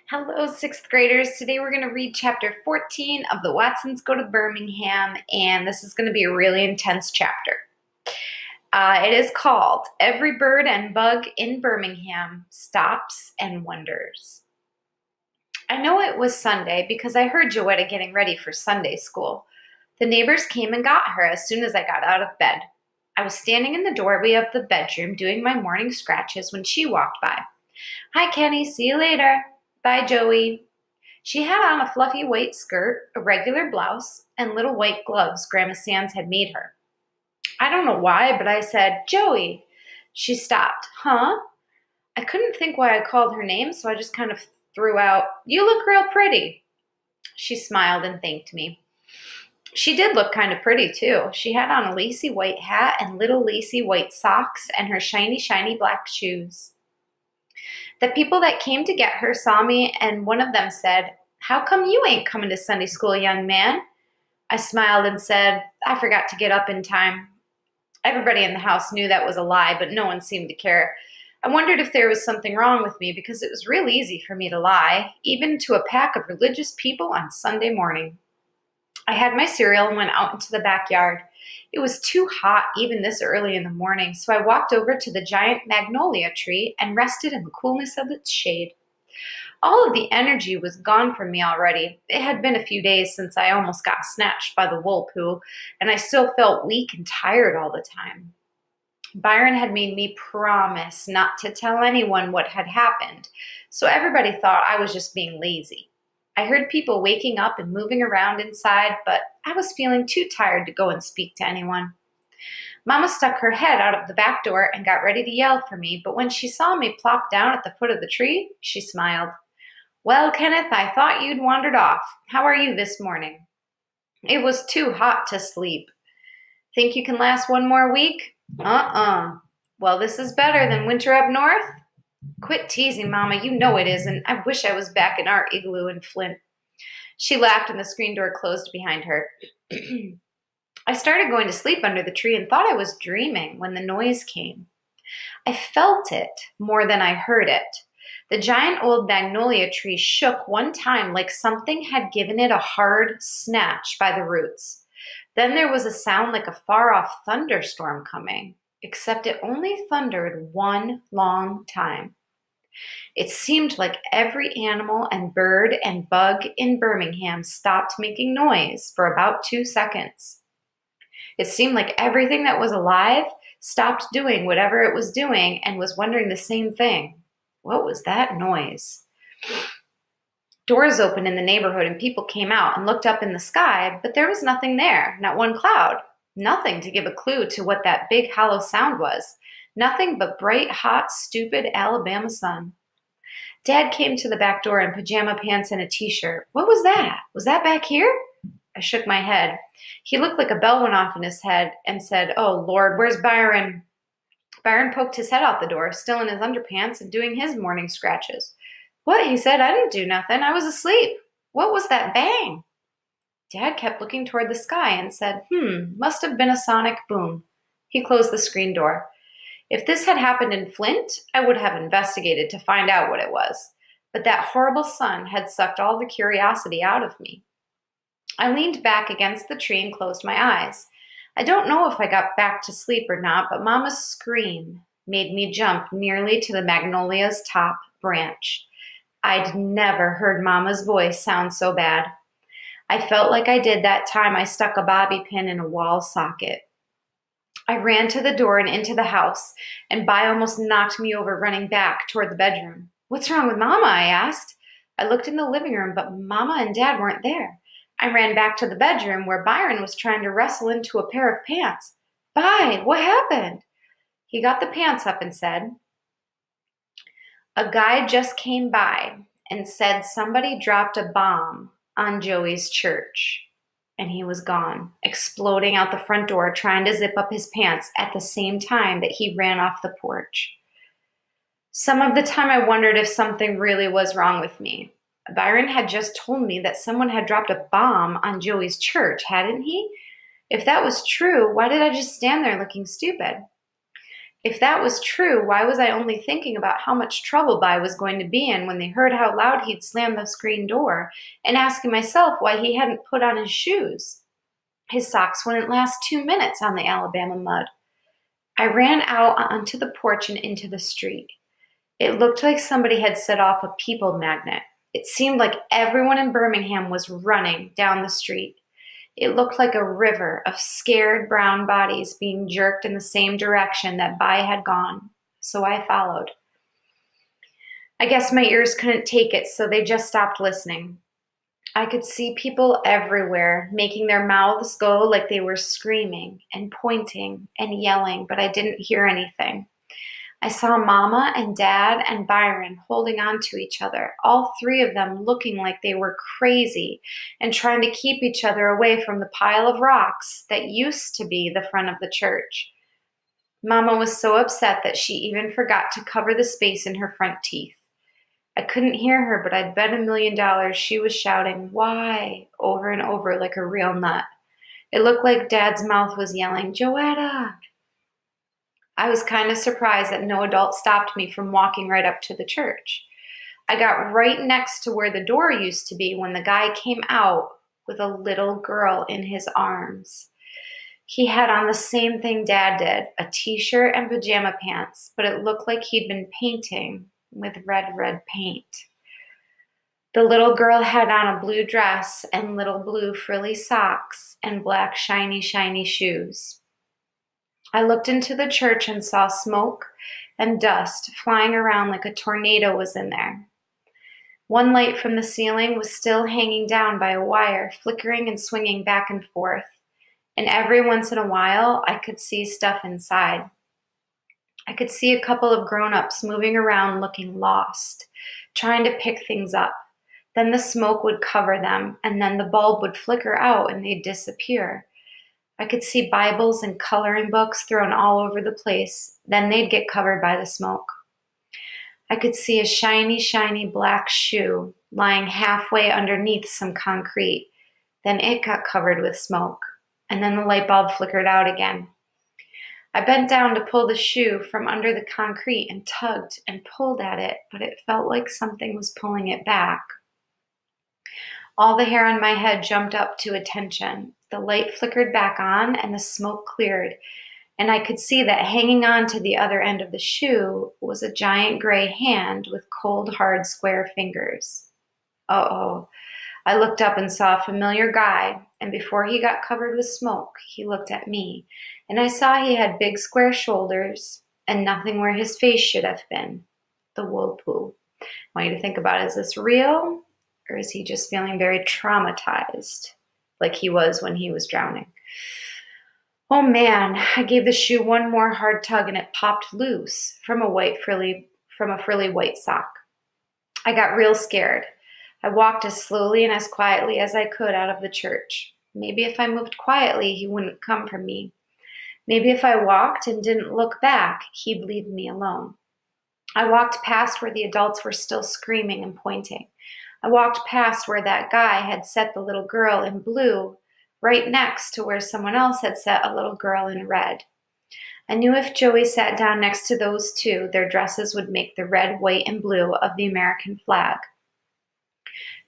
Hello, sixth graders. Today we're going to read chapter 14 of The Watsons Go to Birmingham, and this is going to be a really intense chapter. It is called Every Bird and Bug in Birmingham Stops and Wonders. I know it was Sunday because I heard Joetta getting ready for Sunday school. The neighbors came and got her as soon as I got out of bed. I was standing in the doorway of the bedroom doing my morning scratches when she walked by. "Hi, Kenny. See you later." "Bye, Joey." She had on a fluffy white skirt, a regular blouse, and little white gloves Grandma Sands had made her. I don't know why, but I said, "Joey." She stopped. "Huh?" I couldn't think why I called her name, so I just kind of threw out, "You look real pretty." She smiled and thanked me. She did look kind of pretty, too. She had on a lacy white hat and little lacy white socks and her shiny, shiny black shoes. The people that came to get her saw me, and one of them said, "How come you ain't coming to Sunday school, young man?" I smiled and said, "I forgot to get up in time." Everybody in the house knew that was a lie, but no one seemed to care. I wondered if there was something wrong with me because it was real easy for me to lie, even to a pack of religious people on Sunday morning. I had my cereal and went out into the backyard. It was too hot even this early in the morning, so I walked over to the giant magnolia tree and rested in the coolness of its shade. All of the energy was gone from me already. It had been a few days since I almost got snatched by the wool poo, and I still felt weak and tired all the time. Byron had made me promise not to tell anyone what had happened, so everybody thought I was just being lazy. I heard people waking up and moving around inside, but I was feeling too tired to go and speak to anyone. Mama stuck her head out of the back door and got ready to yell for me, but when she saw me plop down at the foot of the tree, she smiled. "Well, Kenneth, I thought you'd wandered off. How are you this morning?" "It was too hot to sleep." "Think you can last one more week?" "Well, this is better than winter up north." "Quit teasing, Mama. You know it isn't. I wish I was back in our igloo in Flint." She laughed and the screen door closed behind her. I started going to sleep under the tree and thought I was dreaming when the noise came. I felt it more than I heard it. The giant old magnolia tree shook one time like something had given it a hard snatch by the roots. Then there was a sound like a far-off thunderstorm coming, except it only thundered one long time. It seemed like every animal and bird and bug in Birmingham stopped making noise for about 2 seconds. It seemed like everything that was alive stopped doing whatever it was doing and was wondering the same thing. What was that noise? Doors opened in the neighborhood and people came out and looked up in the sky, but there was nothing there, not one cloud, nothing to give a clue to what that big hollow sound was. Nothing but bright, hot, stupid Alabama sun. Dad came to the back door in pajama pants and a t-shirt. "What was that? Was that back here?" I shook my head. He looked like a bell went off in his head and said, "Oh, Lord, where's Byron?" Byron poked his head out the door, still in his underpants and doing his morning scratches. "What?" he said. "I didn't do nothing. I was asleep. What was that bang?" Dad kept looking toward the sky and said, "Must have been a sonic boom." He closed the screen door. If this had happened in Flint, I would have investigated to find out what it was. But that horrible sun had sucked all the curiosity out of me. I leaned back against the tree and closed my eyes. I don't know if I got back to sleep or not, but Mama's scream made me jump nearly to the magnolia's top branch. I'd never heard Mama's voice sound so bad. I felt like I did that time I stuck a bobby pin in a wall socket. I ran to the door and into the house, and Bi almost knocked me over running back toward the bedroom. "What's wrong with Mama?" I asked. I looked in the living room, but Mama and Dad weren't there. I ran back to the bedroom where Byron was trying to wrestle into a pair of pants. "Bi, what happened?" He got the pants up and said, "A guy just came by and said somebody dropped a bomb on Joey's church." And he was gone, exploding out the front door, trying to zip up his pants at the same time that he ran off the porch. Some of the time I wondered if something really was wrong with me. Byron had just told me that someone had dropped a bomb on Joey's church, hadn't he? If that was true, why did I just stand there looking stupid? If that was true, why was I only thinking about how much trouble Vi was going to be in when they heard how loud he'd slammed the screen door, and asking myself why he hadn't put on his shoes? His socks wouldn't last 2 minutes on the Alabama mud. I ran out onto the porch and into the street. It looked like somebody had set off a people magnet. It seemed like everyone in Birmingham was running down the street. It looked like a river of scared brown bodies being jerked in the same direction that Vi had gone, so I followed. I guess my ears couldn't take it, so they just stopped listening. I could see people everywhere, making their mouths go like they were screaming and pointing and yelling, but I didn't hear anything. I saw Mama and Dad and Byron holding on to each other, all three of them looking like they were crazy and trying to keep each other away from the pile of rocks that used to be the front of the church. Mama was so upset that she even forgot to cover the space in her front teeth. I couldn't hear her, but I'd bet $1 million she was shouting, "Why?" over and over like a real nut. It looked like Dad's mouth was yelling, "Joetta!" I was kind of surprised that no adult stopped me from walking right up to the church. I got right next to where the door used to be when the guy came out with a little girl in his arms. He had on the same thing Dad did, a t-shirt and pajama pants, but it looked like he'd been painting with red paint. The little girl had on a blue dress and little blue frilly socks and black shiny shoes. I looked into the church and saw smoke and dust flying around like a tornado was in there. One light from the ceiling was still hanging down by a wire, flickering and swinging back and forth, and every once in a while I could see stuff inside. I could see a couple of grown-ups moving around looking lost, trying to pick things up. Then the smoke would cover them, and then the bulb would flicker out and they'd disappear. I could see Bibles and coloring books thrown all over the place. Then they'd get covered by the smoke. I could see a shiny black shoe lying halfway underneath some concrete. Then it got covered with smoke, and then the light bulb flickered out again. I bent down to pull the shoe from under the concrete and tugged and pulled at it, but it felt like something was pulling it back. All the hair on my head jumped up to attention. The light flickered back on and the smoke cleared, and I could see that hanging on to the other end of the shoe was a giant gray hand with cold, hard, square fingers. Uh-oh. I looked up and saw a familiar guy, and before he got covered with smoke, he looked at me, and I saw he had big square shoulders and nothing where his face should have been. The whirlpool. I want you to think about, is this real, or is he just feeling very traumatized like he was when he was drowning? Oh man, I gave the shoe one more hard tug and it popped loose from a frilly white sock. I got real scared. I walked as slowly and as quietly as I could out of the church. Maybe if I moved quietly, he wouldn't come for me. Maybe if I walked and didn't look back, he'd leave me alone. I walked past where the adults were still screaming and pointing. I walked past where that guy had set the little girl in blue, right next to where someone else had set a little girl in red. I knew if Joey sat down next to those two, their dresses would make the red, white, and blue of the American flag.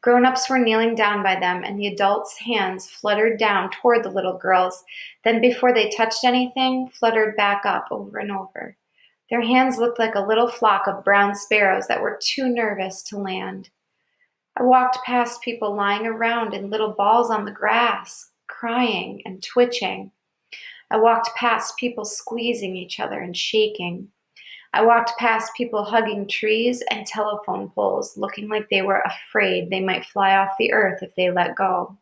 Grown-ups were kneeling down by them, and the adults' hands fluttered down toward the little girls, then before they touched anything, fluttered back up over and over. Their hands looked like a little flock of brown sparrows that were too nervous to land. I walked past people lying around in little balls on the grass, crying and twitching. I walked past people squeezing each other and shaking. I walked past people hugging trees and telephone poles, looking like they were afraid they might fly off the earth if they let go.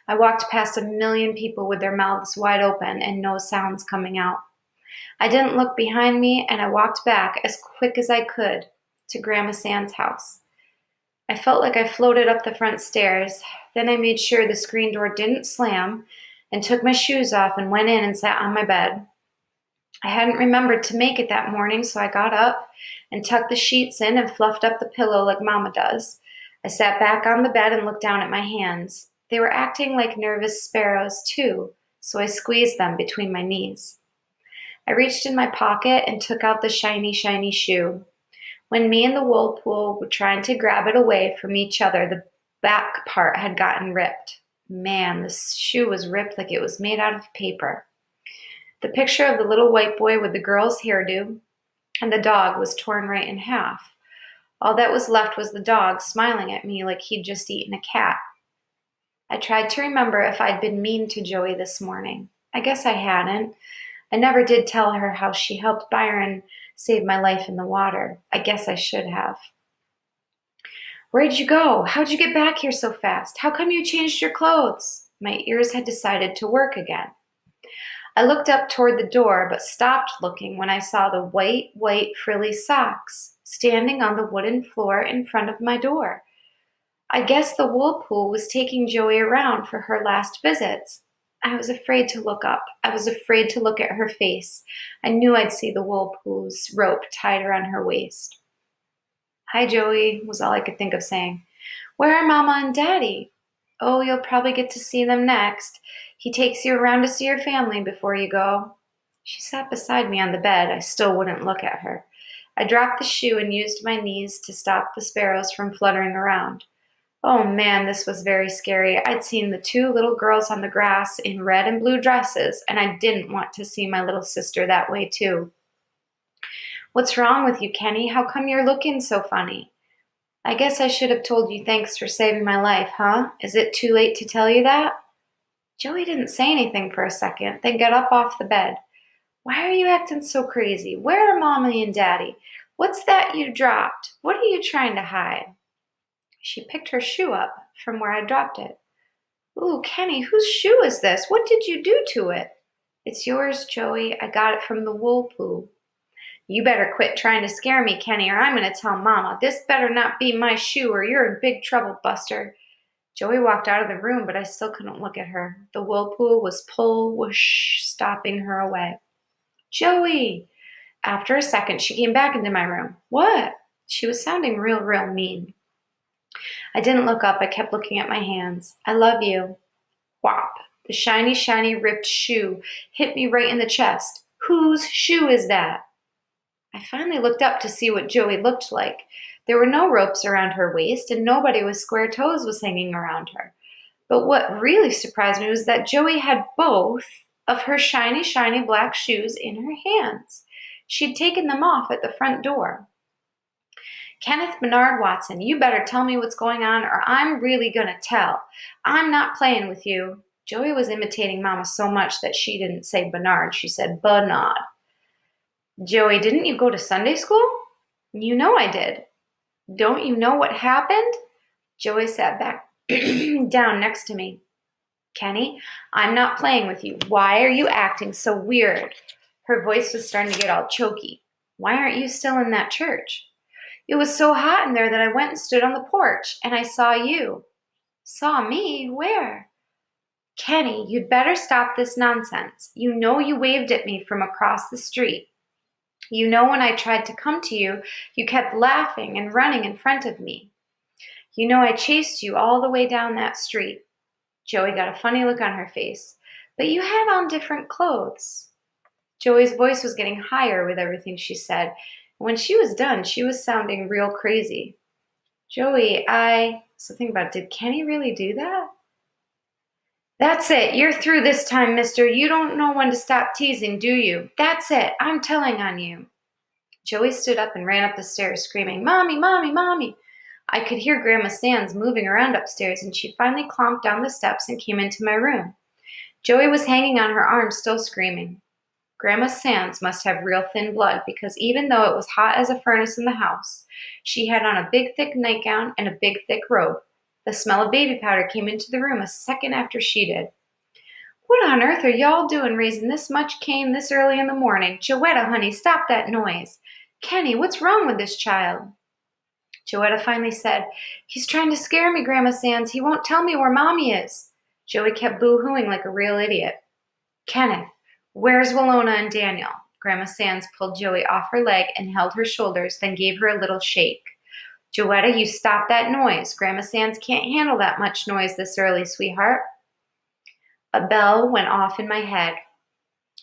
I walked past 1 million people with their mouths wide open and no sounds coming out. I didn't look behind me, and I walked back as quick as I could to Grandma Sand's house. I felt like I floated up the front stairs. Then I made sure the screen door didn't slam and took my shoes off and went in and sat on my bed. I hadn't remembered to make it that morning, so I got up and tucked the sheets in and fluffed up the pillow like Mama does. I sat back on the bed and looked down at my hands. They were acting like nervous sparrows too, so I squeezed them between my knees. I reached in my pocket and took out the shiny, shiny shoe. When me and the whirlpool were trying to grab it away from each other, the back part had gotten ripped. Man, this shoe was ripped like it was made out of paper. The picture of the little white boy with the girl's hairdo and the dog was torn right in half. All that was left was the dog smiling at me like he'd just eaten a cat. I tried to remember if I'd been mean to Joey this morning. I guess I hadn't. I never did tell her how she helped Byron save my life in the water. I guess I should have. Where'd you go? How'd you get back here so fast? How come you changed your clothes? My ears had decided to work again. I looked up toward the door, but stopped looking when I saw the white, frilly socks standing on the wooden floor in front of my door. I guess the whirlpool was taking Joey around for her last visits. I was afraid to look up. I was afraid to look at her face. I knew I'd see the whirlpool's rope tied around her waist. Hi, Joey, was all I could think of saying. Where are Mama and Daddy? Oh, you'll probably get to see them next. He takes you around to see your family before you go. She sat beside me on the bed. I still wouldn't look at her. I dropped the shoe and used my knees to stop the sparrows from fluttering around. Oh man, this was very scary. I'd seen the two little girls on the grass in red and blue dresses, and I didn't want to see my little sister that way too. What's wrong with you, Kenny? How come you're looking so funny? I guess I should have told you thanks for saving my life, huh? Is it too late to tell you that? Joey didn't say anything for a second, then got up off the bed. Why are you acting so crazy? Where are Mommy and Daddy? What's that you dropped? What are you trying to hide? She picked her shoe up from where I dropped it. Ooh, Kenny, whose shoe is this? What did you do to it? It's yours, Joey. I got it from the whirlpool. You better quit trying to scare me, Kenny, or I'm going to tell Mama. This better not be my shoe or you're in big trouble, Buster. Joey walked out of the room, but I still couldn't look at her. The whirlpool was pull, whoosh, stopping her away. Joey! After a second, she came back into my room. What? She was sounding real mean. I didn't look up. I kept looking at my hands. I love you. Whop. The shiny, shiny, ripped shoe hit me right in the chest. Whose shoe is that? I finally looked up to see what Joey looked like. There were no ropes around her waist, and nobody with square toes was hanging around her. But what really surprised me was that Joey had both of her shiny, shiny black shoes in her hands. She'd taken them off at the front door. Kenneth Bernard Watson, you better tell me what's going on or I'm really going to tell. I'm not playing with you. Joey was imitating Mama so much that she didn't say Bernard. She said Bernard. Joey, didn't you go to Sunday school? You know I did. Don't you know what happened? Joey sat back down next to me. Kenny, I'm not playing with you. Why are you acting so weird? Her voice was starting to get all choky. Why aren't you still in that church? It was so hot in there that I went and stood on the porch, and I saw you. Saw me? Where? Kenny, you'd better stop this nonsense. You know you waved at me from across the street. You know when I tried to come to you, you kept laughing and running in front of me. You know I chased you all the way down that street. Joey got a funny look on her face. But you had on different clothes. Joey's voice was getting higher with everything she said. When she was done, she was sounding real crazy. Joey, so think about it, did Kenny really do that? That's it. You're through this time, mister. You don't know when to stop teasing, do you? That's it. I'm telling on you. Joey stood up and ran up the stairs, screaming, Mommy, Mommy, Mommy. I could hear Grandma Sands moving around upstairs, and she finally clomped down the steps and came into my room. Joey was hanging on her arm, still screaming. Grandma Sands must have real thin blood because even though it was hot as a furnace in the house, she had on a big thick nightgown and a big thick robe. The smell of baby powder came into the room a second after she did. What on earth are y'all doing raising this much Cain this early in the morning? Joetta, honey, stop that noise. Kenny, what's wrong with this child? Joetta finally said, He's trying to scare me, Grandma Sands. He won't tell me where Mommy is. Joey kept boo-hooing like a real idiot. Kenneth, where's Willona and Daniel? Grandma Sands pulled Joey off her leg and held her shoulders, then gave her a little shake. Joetta, you stop that noise. Grandma Sands can't handle that much noise this early, sweetheart. A bell went off in my head.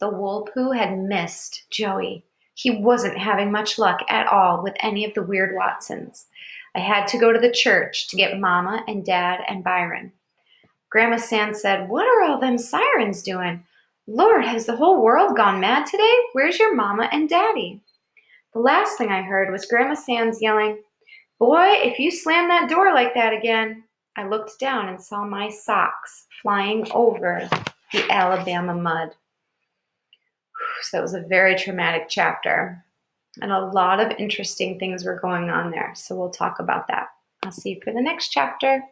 The wool poo had missed Joey. He wasn't having much luck at all with any of the weird Watsons. I had to go to the church to get Mama and Dad and Byron. Grandma Sands said, "What are all them sirens doing? Lord, has the whole world gone mad today? Where's your Mama and Daddy?" The last thing I heard was Grandma Sands yelling, "Boy, if you slam that door like that again." I looked down and saw my socks flying over the Alabama mud. So that was a very traumatic chapter, and a lot of interesting things were going on there. So we'll talk about that. I'll see you for the next chapter.